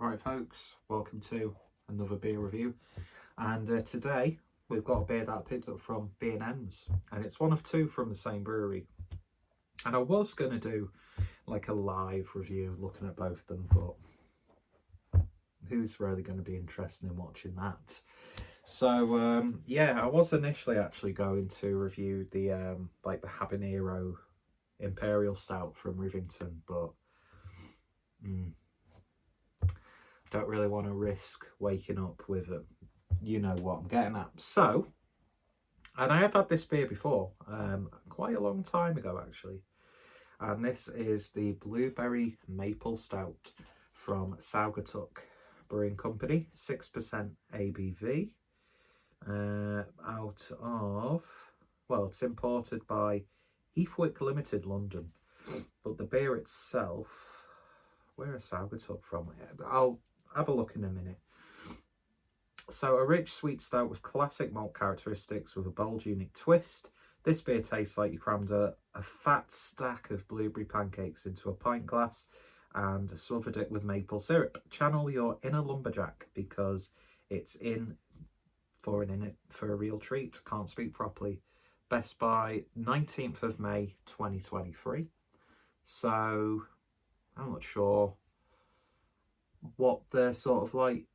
Alright folks, welcome to another beer review, and today we've got a beer that I picked up from B&M's, and it's one of two from the same brewery. And I was going to do like a live review looking at both of them, but who's really going to be interested in watching that? So yeah, I was initially actually going to review the like the habanero imperial stout from Rivington, but don't really want to risk waking up with it. You know what I'm getting at. So, and I have had this beer before, quite a long time ago actually. And this is the Blueberry Maple Stout from Saugatuck Brewing Company, 6% ABV. Out of, well, it's imported by Heathwick Limited, London. But the beer itself, where is Saugatuck from? I'll have a look in a minute. So a rich sweet stout with classic malt characteristics with a bold unique twist. This beer tastes like you crammed a fat stack of blueberry pancakes into a pint glass and smothered it with maple syrup. Channel your inner lumberjack because it's in for a real treat. Can't speak properly. Best by 19th of May 2023. So I'm not sure what their sort of like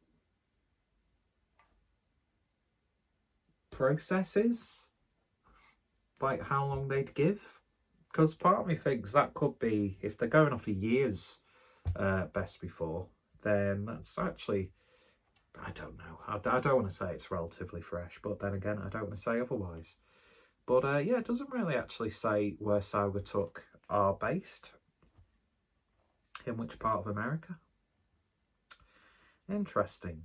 process is, like how long they'd give, because part of me thinks that could be, if they're going off a year's best before, then that's actually, I don't know, I don't want to say it's relatively fresh, but then again I don't want to say otherwise. But yeah, it doesn't really actually say where Saugatuck are based, in which part of America. Interesting.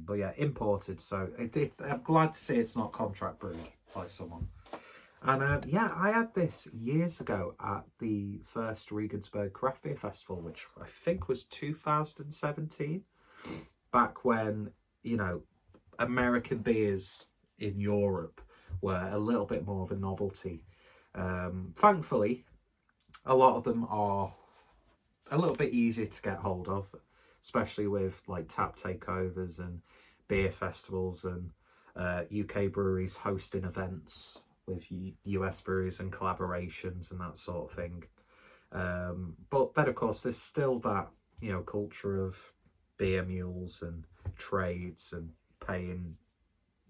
But yeah, imported, so I'm glad to see it's not contract brewed by someone. And yeah, I had this years ago at the first Regensburg Craft Beer Festival, which I think was 2017, back when, you know, American beers in Europe were a little bit more of a novelty. Thankfully, a lot of them are a little bit easier to get hold of, especially with like tap takeovers and beer festivals and UK breweries hosting events with US breweries and collaborations and that sort of thing. But then of course there's still that, you know, culture of beer mules and trades and paying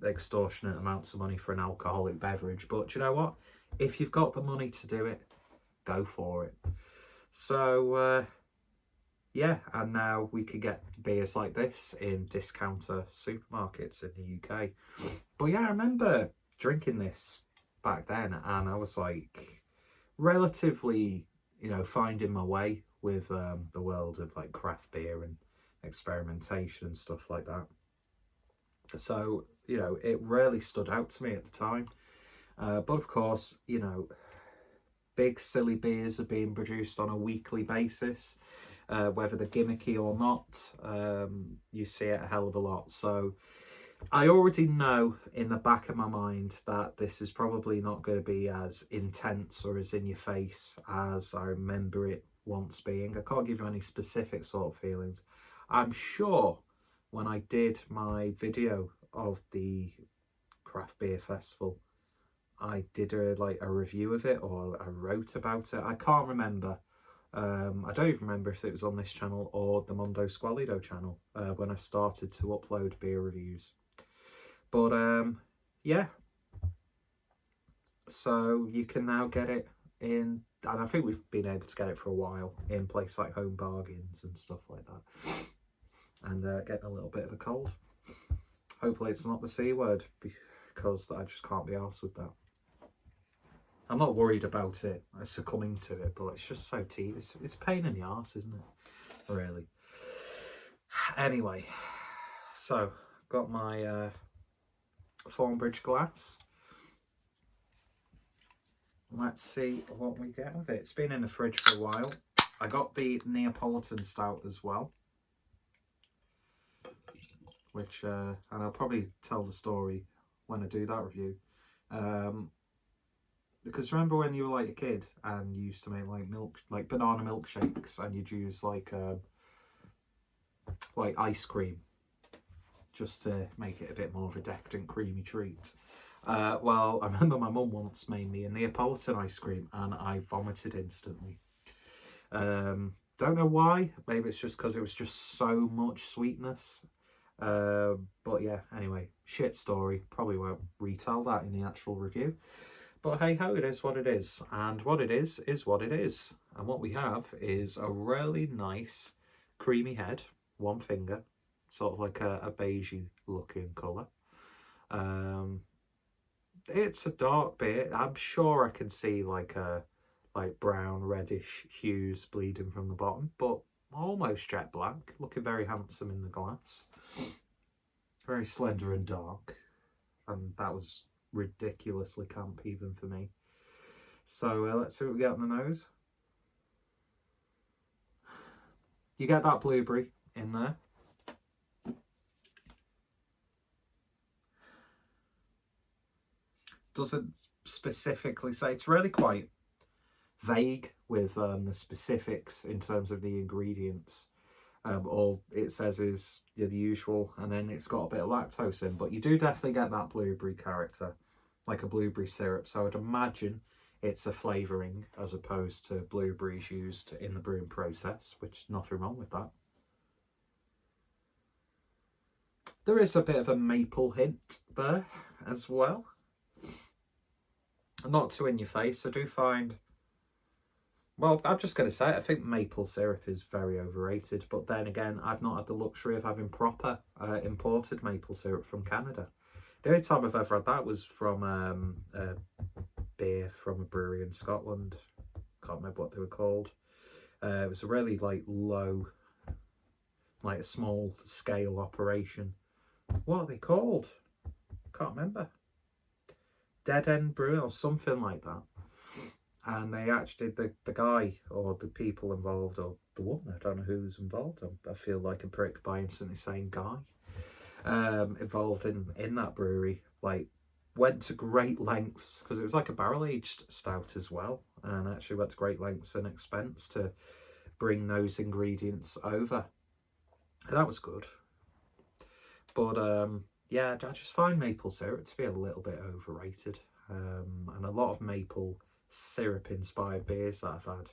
extortionate amounts of money for an alcoholic beverage. But you know what? If you've got the money to do it, go for it. So yeah, and now we can get beers like this in discounter supermarkets in the UK. But yeah, I remember drinking this back then, and I was like relatively, you know, finding my way with the world of like craft beer and experimentation and stuff like that. So, you know, it really stood out to me at the time. But of course, you know, big silly beers are being produced on a weekly basis. Whether they're gimmicky or not, you see it a hell of a lot. So I already know in the back of my mind that this is probably not going to be as intense or as in your face as I remember it once being. I can't give you any specific sort of feelings. I'm sure when I did my video of the craft beer festival, I did a review of it, or I wrote about it. I can't remember. I don't even remember if it was on this channel or the Mondo Squalido channel when I started to upload beer reviews. But yeah, so you can now get it in, and I think we've been able to get it for a while in places like Home Bargains and stuff like that. And getting a little bit of a cold. Hopefully it's not the C word, because I just can't be arsed with that. I'm not worried about it succumbing to it, but it's just so tedious. It's a pain in the arse, isn't it? Really. Anyway, so got my Thornbridge glass. Let's see what we get with it. It's been in the fridge for a while. I got the Neapolitan Stout as well, which, and I'll probably tell the story when I do that review. Because remember when you were like a kid and you used to make like banana milkshakes, and you'd use like like ice cream, just to make it a bit more of a decadent creamy treat. Well, I remember my mum once made me a Neapolitan ice cream and I vomited instantly. Don't know why. Maybe it's just because it was just so much sweetness. But yeah, anyway, shit story. Probably won't retell that in the actual review. But hey ho, it is what it is. And what it is what it is. And what we have is a really nice creamy head, one finger, sort of like a beigey looking colour. It's a dark beer. I'm sure I can see like brown reddish hues bleeding from the bottom, but almost jet black, looking very handsome in the glass. Very slender and dark, and that was ridiculously camp even for me. So let's see what we get on the nose. You get that blueberry in there. Doesn't specifically say, it's really quite vague with the specifics in terms of the ingredients. All it says is the usual, and then it's got a bit of lactose in, but you do definitely get that blueberry character, like a blueberry syrup. So I'd imagine it's a flavouring as opposed to blueberries used in the brewing process, which nothing wrong with that. There is a bit of a maple hint there as well. Not too in your face. I do find, well, I'm just going to say it, I think maple syrup is very overrated. But then again, I've not had the luxury of having proper imported maple syrup from Canada. The only time I've ever had that was from a beer from a brewery in Scotland. Can't remember what they were called. It was a really like low, like a small scale operation. What are they called? Can't remember. Dead End Brewing or something like that. And they actually, the guy or the people involved, or the woman, I don't know who was involved. I feel like a prick by instantly saying guy. Involved in that brewery, like, went to great lengths, because it was like a barrel-aged stout as well, and actually went to great lengths and expense to bring those ingredients over. And that was good. But yeah, I just find maple syrup to be a little bit overrated. And a lot of maple syrup inspired beers that I've had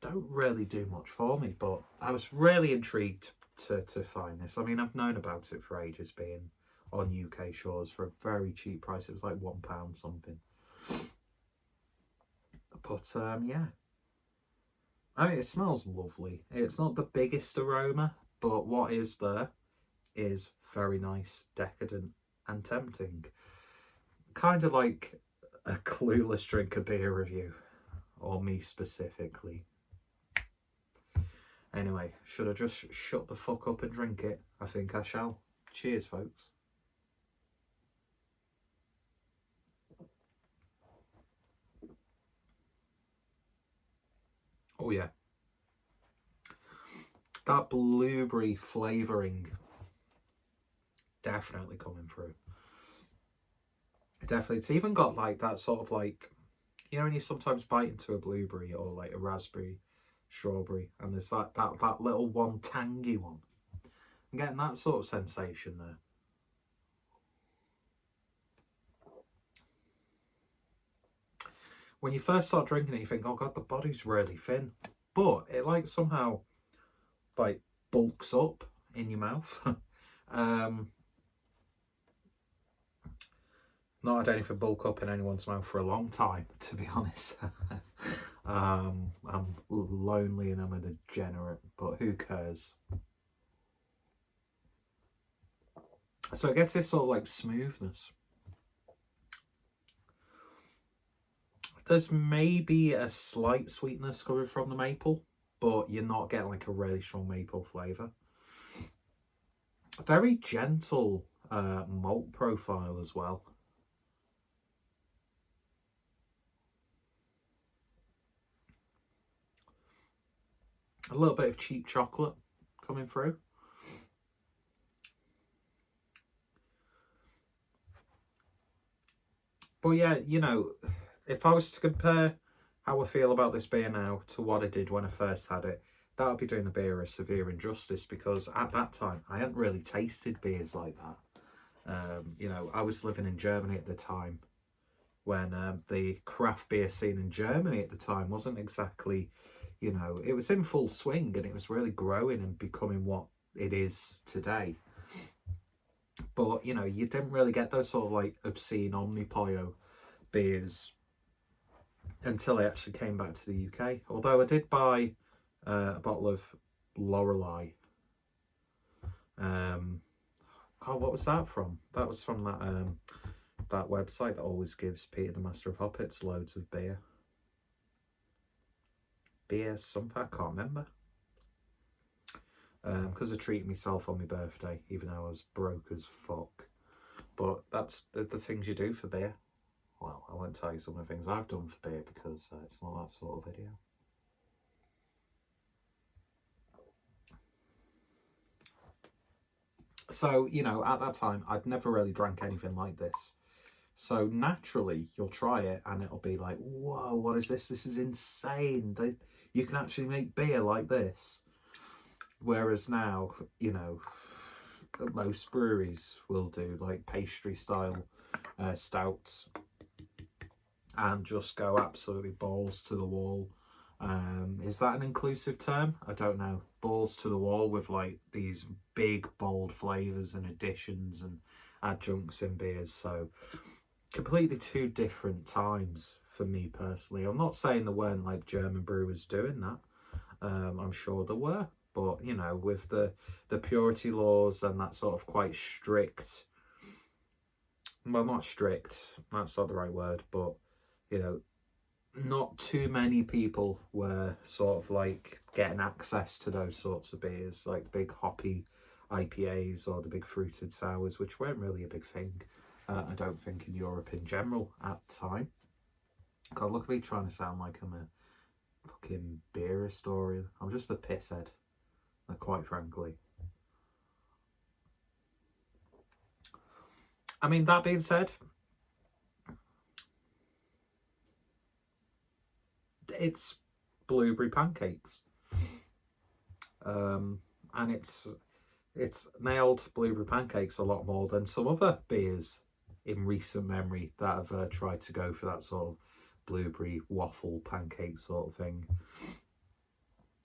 don't really do much for me, but I was really intrigued to find this. I mean, I've known about it for ages, being on UK shores for a very cheap price. It was like £1 something. But yeah, I mean, it smells lovely. It's not the biggest aroma, but what is there is very nice, decadent and tempting. Kind of like a clueless drink a beer review, or me specifically. Anyway, should I just shut the fuck up and drink it? I think I shall. Cheers, folks. Oh yeah, that blueberry flavouring definitely coming through. Definitely, it's even got like that sort of like, you know, when you sometimes bite into a blueberry or like a raspberry, strawberry, and there's that little one tangy one. I'm getting that sort of sensation there. When you first start drinking it, you think, oh god, the body's really thin, but it like somehow like bulks up in your mouth. Not had anything bulk up in anyone's mouth for a long time, to be honest. I'm lonely and I'm a degenerate, but who cares? So it gets this sort of like smoothness. There's maybe a slight sweetness coming from the maple, but you're not getting like a really strong maple flavour. A very gentle malt profile as well. A little bit of cheap chocolate coming through. But yeah, you know, if I was to compare how I feel about this beer now to what I did when I first had it, that would be doing a beer a severe injustice, because at that time I hadn't really tasted beers like that. You know, I was living in Germany at the time when the craft beer scene in Germany at the time wasn't exactly, you know, it was in full swing, and it was really growing and becoming what it is today. But, you know, you didn't really get those sort of like obscene Omnipollo beers until I actually came back to the UK. Although I did buy a bottle of Lorelei. God, what was that from? That was from that website that always gives Peter the Master of Hoppets loads of beer. Beer something, I can't remember. Because I treated myself on my birthday, even though I was broke as fuck. But that's the things you do for beer. Well, I won't tell you some of the things I've done for beer, because it's not that sort of video. So, you know, at that time, I'd never really drank anything like this. So naturally, you'll try it and it'll be like, whoa, what is this? This is insane. You can actually make beer like this. Whereas now, you know, most breweries will do like pastry style stouts and just go absolutely balls to the wall. Is that an inclusive term? I don't know. Balls to the wall with like these big bold flavours and additions and adjuncts in beers. So completely two different times for me personally. I'm not saying there weren't like German brewers doing that. I'm sure there were, but you know, with the purity laws and that sort of quite strict, well, not strict, that's not the right word, but you know, not too many people were sort of like getting access to those sorts of beers, like big hoppy IPAs or the big fruited sours, which weren't really a big thing, I don't think, in Europe in general at the time. God, look at me trying to sound like I'm a fucking beer historian. I'm just a pisshead, quite frankly. I mean, that being said, it's blueberry pancakes, and it's nailed blueberry pancakes a lot more than some other beers in recent memory that have tried to go for that sort of blueberry waffle pancake sort of thing.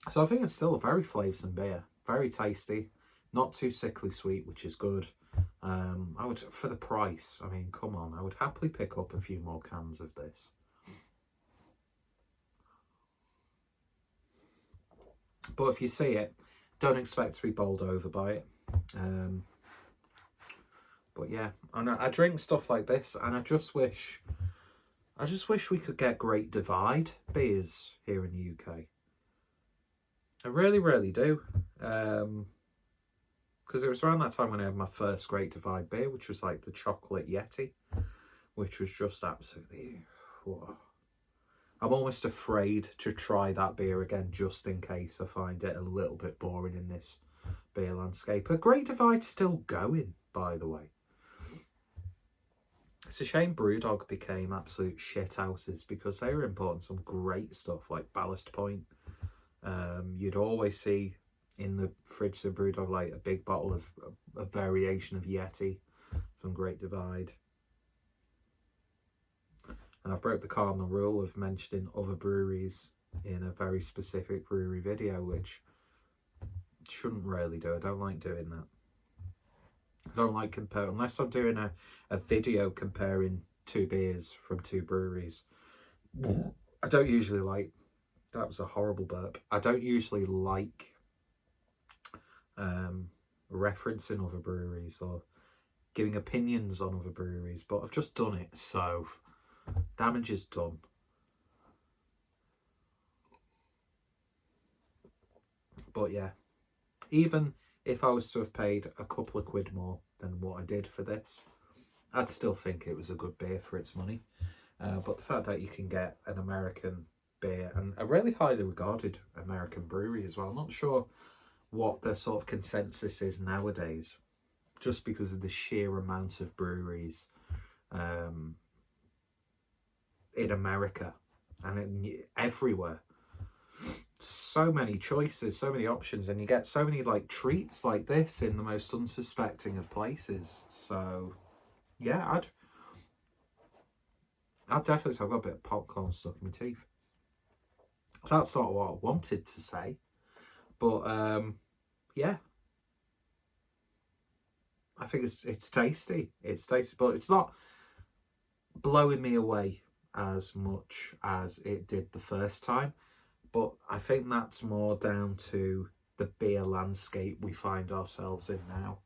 So I think it's still a very flavoursome beer, very tasty, not too sickly sweet, which is good. I would, for the price, I mean, come on, I would happily pick up a few more cans of this. But if you see it, don't expect to be bowled over by it. But yeah, and I drink stuff like this, and I just wish we could get Great Divide beers here in the UK. I really, really do. Because it was around that time when I had my first Great Divide beer, which was like the chocolate Yeti, which was just absolutely... Whoa. I'm almost afraid to try that beer again, just in case I find it a little bit boring in this beer landscape. But Great Divide's still going, by the way. It's a shame Brewdog became absolute shithouses, because they were importing some great stuff like Ballast Point. You'd always see in the fridge of Brewdog like a big bottle of a variation of Yeti from Great Divide. And I've broke the cardinal rule of mentioning other breweries in a very specific brewery video, which shouldn't really do. I don't like doing that. I don't like comparing, unless I'm doing a video comparing two beers from two breweries. I don't usually like, that was a horrible burp. I don't usually like referencing other breweries or giving opinions on other breweries, but I've just done it, so damage is done. But yeah, even if I was to have paid a couple of quid more than what I did for this, I'd still think it was a good beer for its money. But the fact that you can get an American beer, and a really highly regarded American brewery as well, I'm not sure what the sort of consensus is nowadays, just because of the sheer amount of breweries in America and everywhere. so many choices, so many options, and you get so many like treats like this in the most unsuspecting of places. So yeah, I'd definitely say I've got a bit of popcorn stuck in my teeth. That's not what I wanted to say, but yeah, I think it's tasty. It's tasty, but it's not blowing me away as much as it did the first time. But I think that's more down to the beer landscape we find ourselves in now.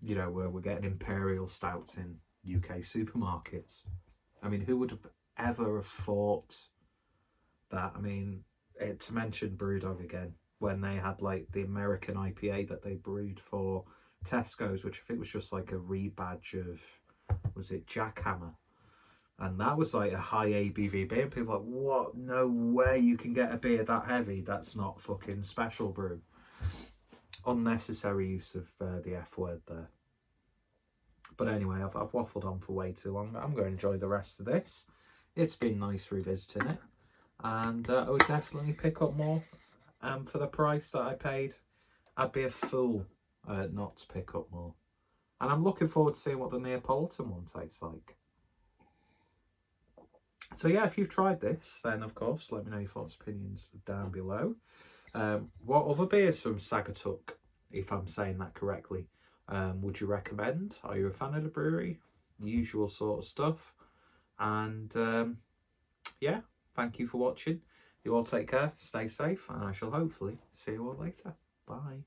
You know, where we're getting imperial stouts in UK supermarkets. I mean, who would have ever have thought that? I mean, to mention Brewdog again, when they had like the American IPA that they brewed for Tesco's, which I think was just like a rebadge of, was it Jackhammer? And that was like a high ABV beer. And people were like, what? No way you can get a beer that heavy. That's not fucking special brew. Unnecessary use of the F word there. But anyway, I've waffled on for way too long. I'm going to enjoy the rest of this. It's been nice revisiting it. And I would definitely pick up more. For the price that I paid, I'd be a fool not to pick up more. And I'm looking forward to seeing what the Neapolitan one tastes like. So yeah, if you've tried this, then of course, let me know your thoughts, opinions down below. What other beers from Saugatuck, if I'm saying that correctly, would you recommend? Are you a fan of the brewery? Usual sort of stuff. And yeah, thank you for watching. You all take care, stay safe, and I shall hopefully see you all later. Bye.